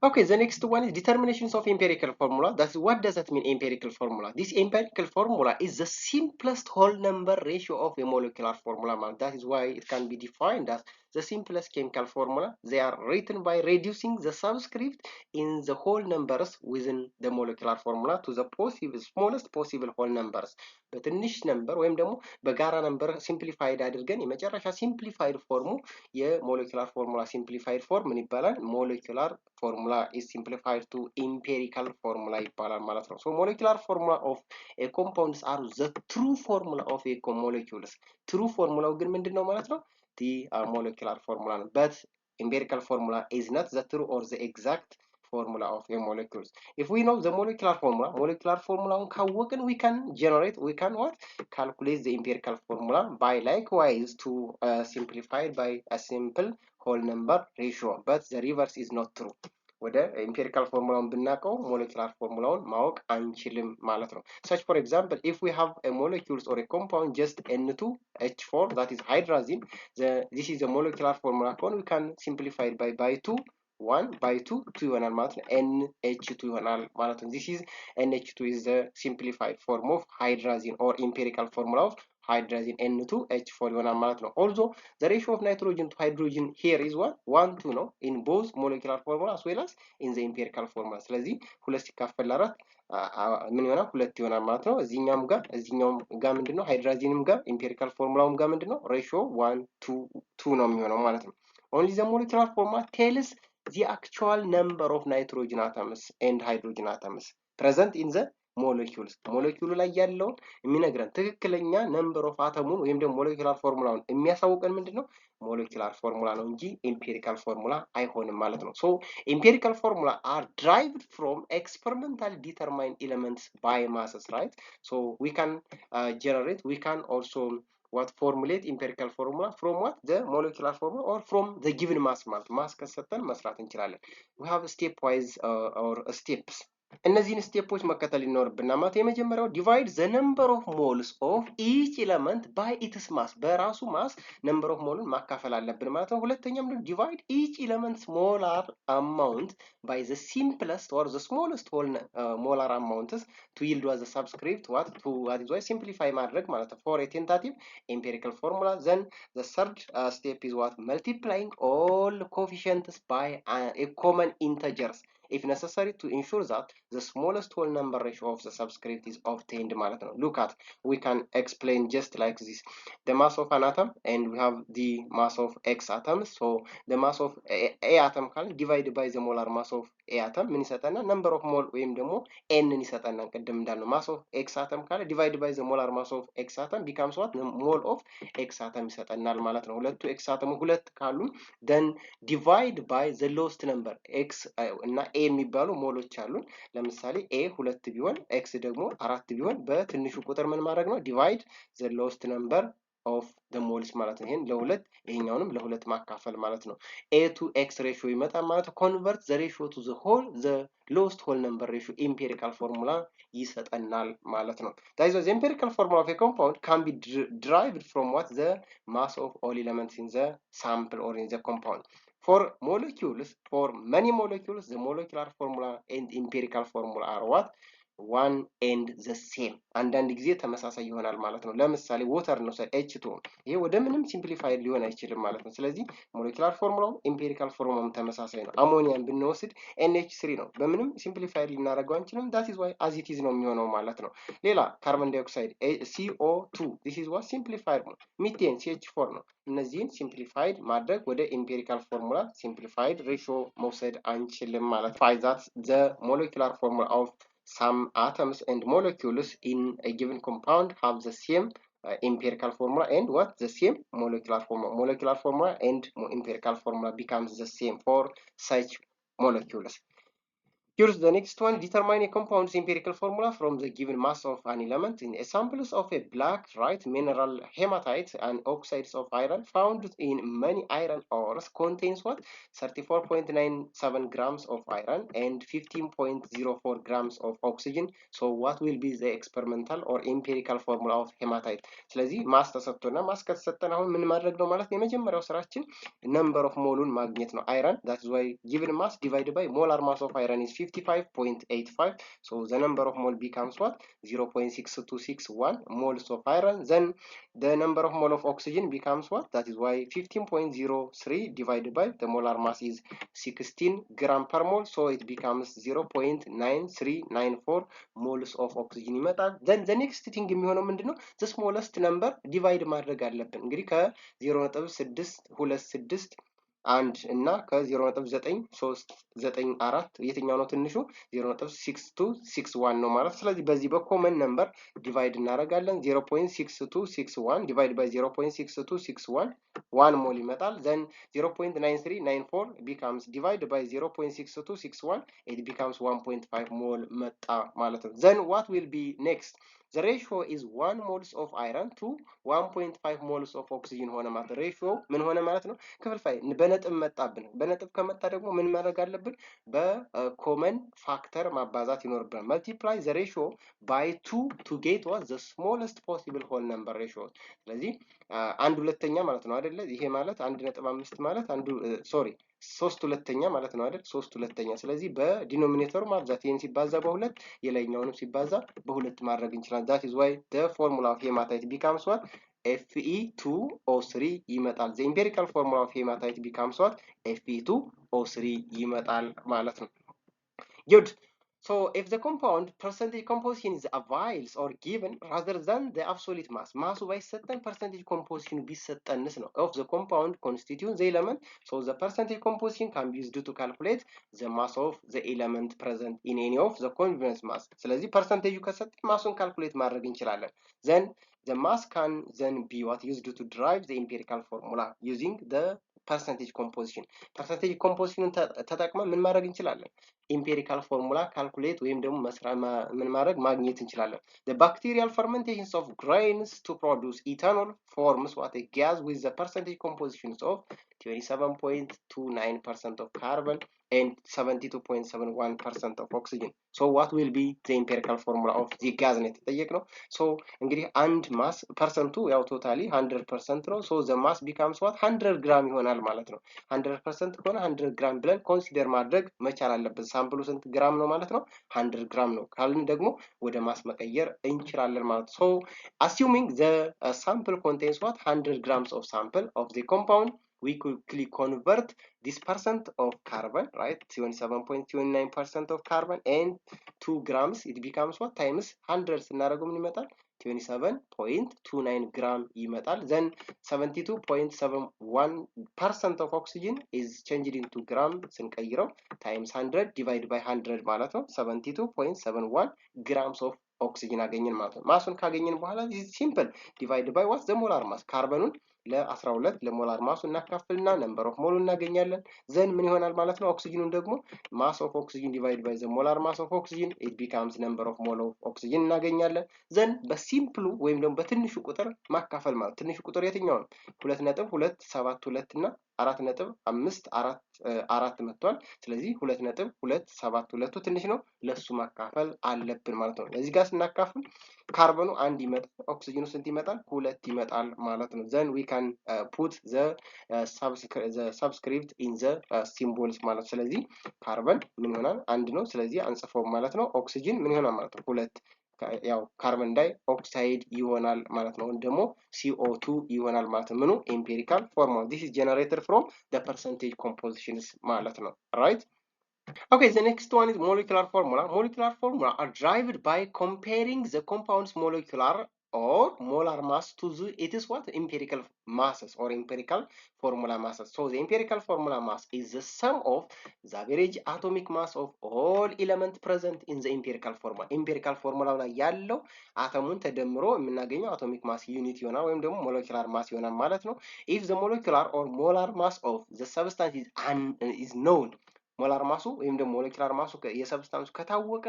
Okay, the next one is determinations of empirical formula. That's what does that mean, empirical formula? This empirical formula is the simplest whole number ratio of a molecular formula. That is why it can be defined as the simplest chemical formula. They are written by reducing the subscript in the whole numbers within the molecular formula to the smallest possible whole numbers. በትንሽ ነምበር ወይም ደግሞ በጋራ ነምበር ሲምፕሊፋይድ አድርገን የመጨረሻ ሲምፕሊፋይድ ፎርሙ የሞለኪላር ፎርሙላ ሲምፕሊፋይድ ፎርም ምን ይባላል? ሞለኪላር ፎርሙላ is simplified to empirical formula ይባላል ማለት ነው። So molecular formula of a compounds are the true formula of a molecules. True formula ግን ምንድነው ማለት ነው? The molecular formula ነው። But empirical formula is not the true or the exact formula of a molecules. If we know the molecular formula ካወቅን we can generate, we can what? Calculate the empirical formula by likewise to simplified by a simple whole number ratio. But the reverse is not true. ወደ ኢምፔሪካል ፎርሙላውን ብናውቀው ሞለኪላር ፎርሙላውን ማወቅ አንችልም ማለት ነው። such for example if we have a molecules or a compound just N2H4 that is hydrazine, this is the molecular formula we can simplify it by 2 1 by 2 2 ይሆናል ማለት ነው። NH2 ይሆናል ማለት ነው። this is NH2 is the simplified form of hydrazine or empirical formula of hydrazine N2H4 ይሆናል ማለት ነው። also the ratio of nitrogen to hydrogen here is what 1 2 ነው in both molecular formula as well as in the empirical formula። ስለዚህ ሁለት ሲካፈል ለአራት ምን ይሆናል? ሁለት ይሆናል ማለት ነው። እዚህኛውም ጋር ምንድነው? ሃይድራዚንም ጋር ኢምፔሪካል ፎርሙላውም ጋር ምንድነው? ratio 1 2 2 ነው የሚሆነው ማለት ነው። only the molecular formula tells the actual number of nitrogen atoms and hydrogen atoms present in the molecules. ሞለኪውሉ ላይ ያለውን የሚነግረን ትክክለኛ ነምበር ኦፍ አተሙን ወይም ደግሞ ሞለኪላር ፎርሙላውን የሚያሳውቀን ምንድነው? ሞለኪላር ፎርሙላ ነው እንጂ ኢምፔሪካል ፎርሙላ አይሆንም ማለት ነው። so empirical formula are derived from experimentally determined elements by masses, right? so we can generate, we can also what formulate empirical formula from what? the molecular formula or from the given mass ማለት ማስ ከሰጠን መስራት እንችላለን። we have stepwise or steps እነዚህን ስቴፖች መከተል ይኖርብናል ማለት የመጀመሪያው ዲቫይድ ዘ ነምበር ኦፍ ሞልስ ኦፍ ኢች ኤለመንት ባይ ኢትስ ማስ በራሱ ማስ ነምበር ኦፍ ሞልን ማካፈል አለብን ማለት ነው። ሁለተኛም ደግሞ ዲቫይድ ኢች ኤለመንት ሞላር አማውንት ባይ ዘ ሲምፕለስት ኦር ዘ ስሞለስት ሆል ሞላር አማውንትስ ቱ ይልድ ዋት ዘ ሰብስክሪፕት ዋት ቱ ዋት ኢዝ ዋይ ሲምፕሊፋይ ማድረግ ማለት ነው ፎር ኤ ቴንታቲቭ ኤምፒሪካል ፎርሙላ ዘን ዘ ሰርድ ስቴፕ ኢዝ ዋት መልቲፕላይንግ ኦል ኮኤፊሺየንትስ ባይ ኤ ኮመን ኢንተጀርስ if necessary to ensure that the smallest whole number ratio of the subscript is obtained ማለት ነው። look at, we can explain just like this. the mass of an atom and we have the mass of x atoms. so the mass of a atom ካለ divided by the molar mass of a atom ምን ይሰጠና number of mole ወይም ደግሞ n ን ይሰጠና ቅድም እንዳልነው mass of x atom ካለ divided by the molar mass of x atom becomes what? mole of x atom ይሰጠናል ማለት ነው። ሁለቱ x atom ሁለት ካሉ then divide by the lowest number x እና ኤ የሚባሉ ሞሎች አሉን። ለምሳሌ ኤ 2 ቢሆን ኤክስ ደግሞ 4 ቢሆን በትንሹ ቁጥር ምን ማድረግ ነው? ዲቫይድ ዘ ሎስት ነምበር ኦፍ ዘ ሞልስ ማለት ነው። ይሄን ለሁለት ይሄኛውንም ለሁለት ማካፈል ማለት ነው። ኤ ቱ ኤክስ ሬሽዮ ይመጣል ማለት ኮንቨርት ዘ ሬሽዮ ቱ ዘ ሆል ዘ ሎስት ሆል ነምበር ሬሽዮ ኢምፒሪካል ፎርሙላ ይሰጠናል ማለት ነው። that is the empirical formula of a compound can be derived from what? the mass of all elements in the sample or in the compound. for molecules, for many molecules, the molecular formula and empirical formula are what? one and the same. አንዳንድ ጊዜ ተመሳሳይ ይሆናል ማለት ነው። ለምሳሌ water ነው H2 ይሄ ወደ ምንም ሲምፕሊፋይድ ሊሆን አይችልም ማለት ነው። ስለዚህ ሞለኪላር ፎርሙላው ኢምፒሪካል ፎርሙላውም ተመሳሳይ ነው። አሞኒያን ብንወስድ NH3 ነው። በምንም ሲምፕሊፋይድ ልናደርገው አንችልም። that is why as it is ነው የሚሆነው ማለት ነው። ሌላ ካርቦን ዳይኦክሳይድ CO2 this is what simplified ነው። ሚቴን CH4 ነው። እነዚህን ሲምፕሊፋይድ ማድረግ ወደ ኢምፒሪካል ፎርሙላ ሲምፕሊፋይድ ሬሽዮ መውሰድ አንችልም ማለት ነው። find that the molecular formula of some atoms and molecules in a given compound have the same empirical formula and what? the same molecular formula. Molecular formula and empirical formula becomes the same for such molecules. Here's the next one. Determine a compound's empirical formula from the given mass of an element. In samples of a black, right, mineral hematite and oxides of iron found in many iron ores contains what? 34.97 grams of iron and 15.04 grams of oxygen. So what will be the experimental or empirical formula of hematite? ስለዚህ ማስ ተሰጥቶና ማስ ከተሰጠን አሁን ምን ማድረግ ነው ማለት ነው? የመጀመሪያው ስራችን number of ሞሉን ማግኘት ነው። iron, that is why given mass divided by molar mass of iron is 55.85. So the number of mole becomes what? 0.6261 moles of iron. Then the number of mole of oxygen becomes what? That is why 15.03 divided by the molar mass is 16 gram per mole. So it becomes 0.9394 moles of oxygen ይመጣል። Then the next thing የሚሆነው ምንድነው? The smallest number divide ማድረግ አለብን። እንግዲህ ከ0.626 አንድ እና ከ0.9394 የትኛው ነው ትንሹ? 0.6261 ነው ማለት። ስለዚህ በዚህ በኮመን ነምበር ዲቫይድ እናደርጋለን። 0.6261 ዲቫይድ ባይ 0.6261 1 ሞል ይመጣል። ዘን 0.9394 becomes divided by 0.6261 it becomes 1.5 ሞል መጣ ማለት ነው። then what will be next? The ratio is 1 moles of iron to 1.5 moles of oxygen ሆነ ማለት ነው። ሬሽዮ ምን ሆነ ማለት ነው? ክፍልፋይ በነጥብ መጣብን። በነጥብ ከመጣ ደግሞ ምን ማድረግ አለብን? በኮመን ፋክተር ማባዛት ይኖርብናል። multiply the ratio by 2 to get what the smallest possible whole number ratio። ስለዚህ አንድ ሁለተኛ ማለት ነው አይደለ? ይሄ ማለት 1.5 ማለት አንዱ ሶሪ 3 ሁለተኛ ማለት ነው አይደል? 3 ሁለተኛ። ስለዚህ በዲኖሚኔተሩ ማብዛት ይሄን ሲባዛ በሁለት የላይኛውንም ሲባዛ በሁለት ማድረግ እንችላለን። that is why the formula of hematite becomes what? Fe2O3 ይመጣል። the empirical formula of hematite becomes what? Fe2O3 ይመጣል ማለት ነው። good. So if the compound percentage composition is avails or given rather than the absolute mass, mass ባይሰጠን percentage composition ቢሰጠንስ ነው of the compound constitutes the element. So the percentage composition can be used to calculate the mass of the element present in any of the convenience mass. ስለዚህ percentage ከሰጠን ማሱን ካልኩሌት ማድረግ እንችላለን። then the mass can then be what used to derive the empirical formula using the percentage composition. percentage composition ተጠቅመን ምን ማድረግ እንችላለን? empirical formula calculate ወይም ደግሞ ምን ማድረግ ማግኘት እንችላለን። the bacterial fermentations of grains to produce ethanol forms what? a gas with the percentage compositions of 27.29% of carbon and 72.71% of oxygen. So what will be the empirical formula of the gas ነው የተጠየቅነው። so እንግዲህ አንድ ማስ ፐርሰንቱ ያው ቶታሊ 100% ነው። so the mass becomes what? 100 ግራም ይሆናል ማለት ነው። 100% ከሆነ 100 ግራም ብለን ኮንሲደር ማድረግ መቻል አለብን። ሳምፕሉ ስንት ግራም ነው ማለት ነው? 100 ግራም ነው ካልን ደግሞ ወደ ማስ መቀየር እንችላለን ማለት ነው። so assuming the sample contains what? 100 grams of sample of the compound, we quickly convert this percent of carbon, right? 27.29% of carbon and 2 grams, it becomes what? times 100 ስናደርገው ምን ይመጣል? 27.29 gram ይመጣል። then 72.71% of oxygen is changed into gram ስንቀይረው times 100 divided by 100 ማለት ነው። 72.71 grams of oxygen አገኘን ማለት ነው። ማሱን ካገኘን በኋላ this simple divided by what? the molar mass ካርበኑን ለ12 ለሞላር ማሱ እናካፍልና ነምበር ኦፍ ሞሉ እናገኛለን። ዘን ምን ይሆናል ማለት ነው? ኦክሲጅኑን ደግሞ ማስ ኦፍ ኦክሲጅን ዲቫይድ ባይ ዘ ሞላር ማስ ኦፍ ኦክሲጅን ኢት ቢካምስ ነምበር ኦፍ ሞል ኦፍ ኦክሲጅን እናገኛለን። ዘን በሲምፕሉ ወይም ደግሞ በትንሹ ቁጥር ማካፈል ማለት ትንሹ ቁጥር የትኛው ነው? 2.272 እና 4.544 መጥቷል። ስለዚህ 2.272 ትንሽ ነው፣ ለሱ ማካፈል አለብን ማለት ነው። ለዚህ ጋር ስናካፍል ካርበኑ 1 ይመጣል፣ ኦክሲጅኑ ስንት ይመጣል? 2 ይመጣል ማለት ነው። then we can put the subscript in the symbols ማለት ነው። ስለዚህ ካርበን ምን ይሆናል? 1 ነው። ስለዚህ አንጽፈውም ማለት ነው። ኦክሲጅን ምን ይሆናል ማለት ነው? 2 ያው ካርበን ዳይ ኦክሳይድ ይሆናል ማለት ነው። ደግሞ CO2 ይሆናል ማለት ነው። ምኑ ኤምፒሪካል ፎርሙላ this is generated from the percentage compositions ማለት ነው። right? Okay, the next one is molecular formula. Molecular formula are derived by comparing the compound's molecular or molar mass to the it is what? Empirical masses or empirical formula masses. So the empirical formula mass is the sum of the average atomic mass of all elements present in the empirical formula. Empirical formula ላይ ያለው አተሙን ተደምሮ የምናገኘው atomic mass unit ይሆናል ወይም ደግሞ molecular mass ይሆናል ማለት ነው። If the molecular or molar mass of the substance is known, ሞላር ማሱ ወይም ደግሞ ሞለኪላር ማሱ የሰብስታንሱ ከታወቀ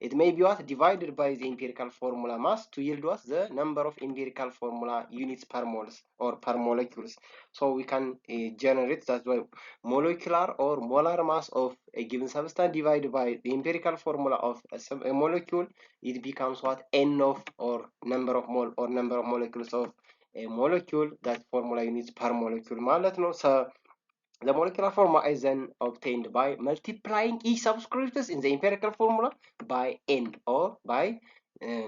it may be what? divided by the empirical formula mass to yield what? the number of empirical formula units per moles or per molecules. So we can generate that way molecular or molar mass of a given substance divided by the empirical formula of a molecule, it becomes what? n of or number of mole or number of molecules of a molecule, that formula units per molecule ማለት ነው። The molecular formula is then obtained by multiplying each subscripts in the empirical formula by n, or by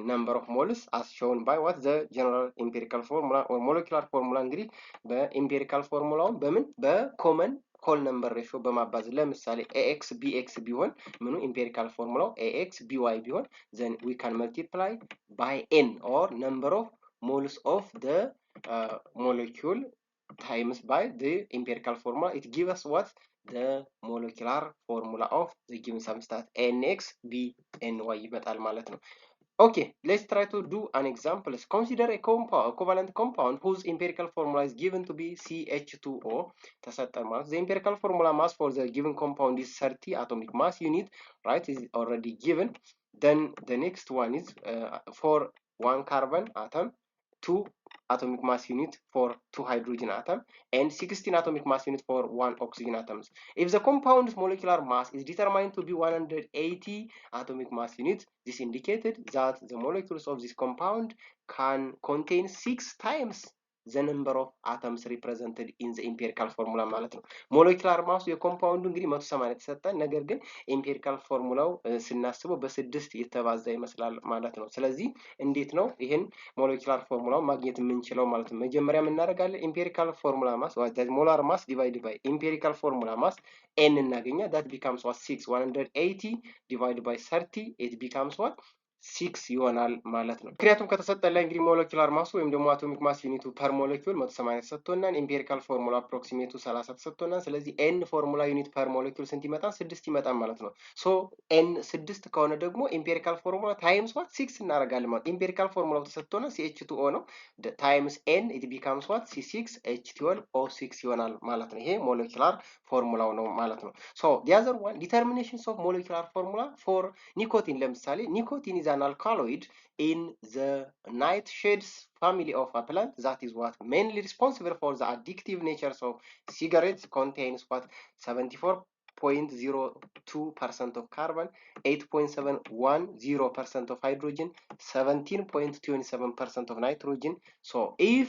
number of moles as shown by what the general empirical formula or molecular formula እንግዲህ በኢምፔሪካል ፎርሙላውን በምን በኮመን ሆል ነምበር ሬሾ በማባዝ ለምሳሌ ax bx ቢሆን ምኑ ኢምፔሪካል ፎርሙላው ax by ቢሆን then we can multiply by n, or number of moles of the molecule times by the empirical formula. It gives us what? The molecular formula of the given substance nx bny ይመጣል ማለት ነው። Okay, let's try to do an example. Let's consider a covalent compound whose empirical formula is given to be CH2O. The empirical formula mass for the given compound is 30 atomic mass unit, right? Is already given. Then the next one is for 1 carbon atom, 2 atomic mass unit for 2 hydrogen atom, and 16 atomic mass unit for 1 oxygen atoms. If the compound's molecular mass is determined to be 180 atomic mass units, this indicated that the molecules of this compound can contain 6 times the number of atoms represented in the empirical formula ማለት ነው። ሞለኪላር ማሱ የኮምፓውንዱ እንግዲህ 180 ተሰጠን፣ ነገር ግን ኤምፒሪካል ፎርሙላው ስናስበው በስድስት የተባዛ ይመስላል ማለት ነው። ስለዚህ እንዴት ነው ይሄን ሞለኪላር ፎርሙላው ማግኘት የምንችለው ማለት ነው? መጀመሪያ እናደርጋለን ኢምፔሪካል ፎርሙላ ማስ ሞላር ማስ ዲቫይድ ባይ ኢምፔሪካል ፎርሙላ ማስ ኤን እናገኛ that becomes what 6 180 divided by 30 it becomes what 6 ይሆናል ማለት ነው። ምክንያቱም ከተሰጠን ላይ እንግዲህ ሞለኪላር ማሱ ወይም ደግሞ አቶሚክ ማስ ዩኒቱ ፐር ሞለኪውል 180 ተሰጥቶናል። ኢምፔሪካል ፎርሙላ አፕሮክሲሜቱ 30 ተሰጥቶናል። ስለዚህ ኤን ፎርሙላ ዩኒት ፐር ሞለኪውል ስንት ይመጣል? 6 ይመጣል ማለት ነው። ሶ ኤን 6 ከሆነ ደግሞ ኢምፔሪካል ፎርሙላ ታይምስ ዋት 6 እናደርጋለን ማለት ኢምፔሪካል ፎርሙላው ተሰጥቶናል CH2O ነው ታይምስ ኤን it becomes what C6H12O6 ይሆናል ማለት ነው። ይሄ ሞለኪላር ፎርሙላው ነው ማለት ነው። ሶ the other one determinations of molecular formula for nicotine ለምሳሌ nicotine is an alkaloid in the nightshades family of a plant that is what mainly responsible for the addictive natures of cigarettes. Contains what 74.02% of carbon, 8.710% of hydrogen, 17.27% of nitrogen. So if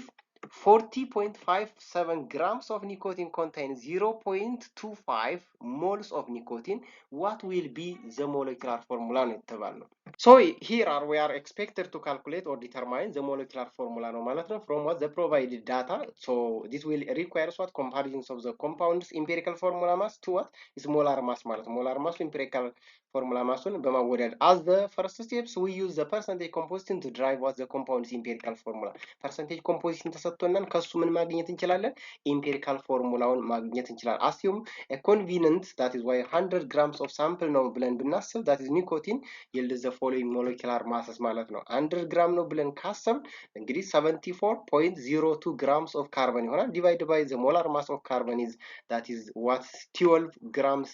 40.57 grams of nicotine contain 0.25 moles of nicotine, what will be the molecular formula? So here we are expected to calculate or determine the molecular formula from what the provided data. So this will require what comparisons of the compounds empirical formula mass to what is molar mass molar mass empirical formula mass as the first steps we use the percentage composition to drive what the compound's empirical formula percentage composition ተሰጥቶናል ከሱ ምን ማግኘት እንችላለን empirical formulaውን ማግኘት እንችላለን assume a convenient that is why 100 grams of sample ነው ብለን ብናስብ that is nicotine yields the following molecular masses ማለት ነው 100 gram ነው ብለን ካሰብ እንግዲህ 74.02 grams of carbon ይሆናል divided by the molar mass of carbon is that is what 12 grams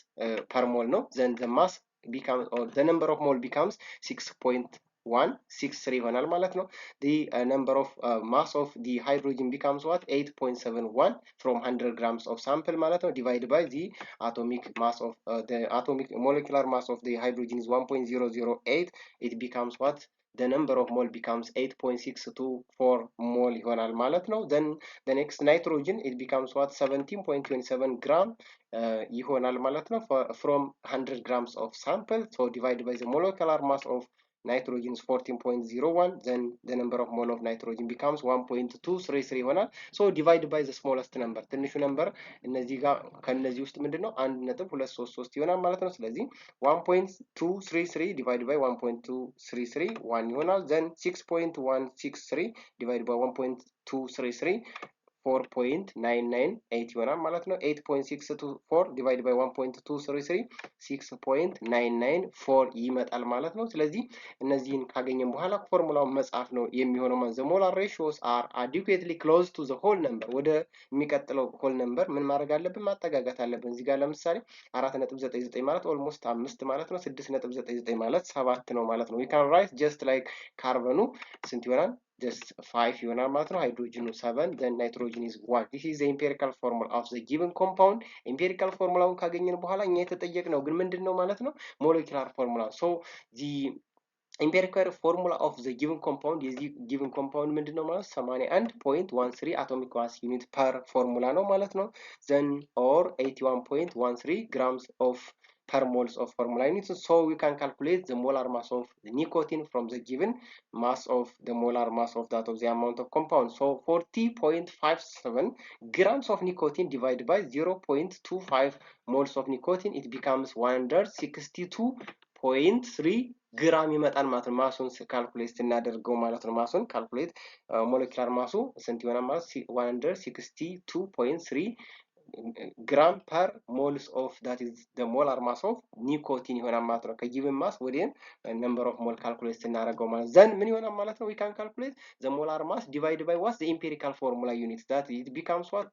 per mole ነው then the mass becomes or the number of mole becomes 6.163 ይሆናል ማለት ነው the number of mass of the hydrogen becomes what 8.71 from 100 grams of sample ማለት ነው divided by the atomic mass of the atomic molecular mass of the hydrogen is 1.008 it becomes what the number of mole becomes 8.624 mole ይሆናል ማለት ነው then the next nitrogen it becomes what 17.27 gram ይሆናል ማለት ነው from 100 grams of sample so divided by the molecular mass of nitrogen is 14.01 then the number of mole of nitrogen becomes 1.233 ይሆናል so divided by the smallest number ትንሹ ነምበር እነዚህ ጋር ከነዚህ ውስጥ ምንድነው 1.233 ይሆናል ማለት ነው ስለዚህ 1.233 divided by 1.233 1 ይሆናል then 6.163 divided by 1.233 4.998 ይሆናል ማለት ነው 8.624 divided by 1.233 6.994 ይመጣል ማለት ነው ስለዚህ እነዚህን ካገኘን በኋላ ፎርሙላውን መጻፍ ነው የሚሆነው ማለት the molar ratios are adequately close to the whole number ወደ የሚቀጥለው whole number ምን ማድረግ አለብን ማጠጋጋት አለብን እዚህ ጋር ለምሳሌ 4.99 ማለት almost 5 ማለት ነው 6.99 ማለት 7 ነው ማለት ነው we can write just like ካርበኑ ስንት ይሆናል just 5 ይሆናል ማለት ነው ሃይድሮጅኑ 7 then nitrogen is 1 this is the empirical formula of the given compound empirical formulaውን ካገኘን በኋላ እኛ የተጠየቅነው ግን ምንድነው ማለት ነው molecular formula so the empirical formula of the given compound የዚህ given compound ምንድነው ማለት 81.13 atomic mass unit per formula ነው ማለት ነው then or 81.13 grams of per moles of formula unit. So we can calculate the molar mass of the nicotine from the given mass of the molar mass of that of the amount of compound. So 40.57 grams of nicotine divided by 0.25 moles of nicotine, it becomes 162.3 ግራም ይመጣል ማለት ነው። ማሱን ካልኩሌት ስናደርገው ማለት ነው። ማሱን ካልኩሌት ሞለኪላር ማሱ ስንት ይሆናል ማለት 162.3 gram per moles of that is the molar mass of nicotine ይሆናል ማለት ነው። ከጊቭን ማስ ወደ number of mole calculate ስናደርገው ማለት ዘን ምን ይሆናል ማለት ነው? we can calculate the molar mass divided by what the empirical formula units that it becomes what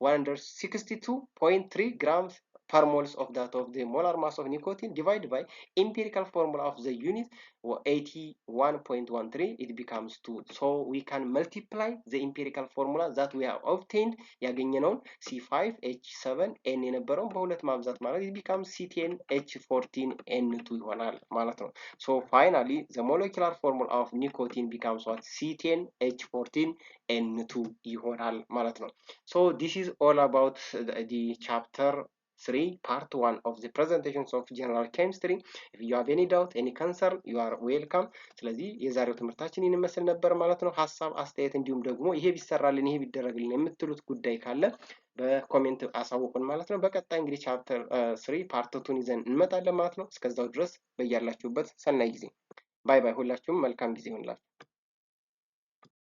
162.3 grams per moles of that of the molar mass of nicotine divided by empirical formula of the unit 81.13, it becomes 2. So we can multiply the empirical formula that we have obtained ያገኘነውን C5H7N የነበረውን በሁለት ማብዛት ማለት it becomes C10H14N2 ይሆናል ማለት ነው። So finally the molecular formula of nicotine becomes what C10H14N2 ይሆናል ማለት ነው። So this is all about the chapter 3 part 1 of the presentations of general chemistry. If you have any doubt, any concern, you are welcome. ስለዚህ የዛሬው ትምህርታችን ይህን መስል ነበር ማለት ነው። ሐሳብ አስተያየት፣ እንዲሁም ደግሞ ይሄ ቢሰራልን ይሄ ቢደረግልን የምትሉት ጉዳይ ካለ በኮሜንት አሳውቁን ማለት ነው። በቀጣይ እንግዲህ ቻፕተር 3 ፓርት 2 ይዘን እንመጣለን ማለት ነው። እስከዛው ድረስ በያላችሁበት ሰናይ ጊዜ። ባይ ባይ። ሁላችሁም መልካም ጊዜ ይሁንላችሁ።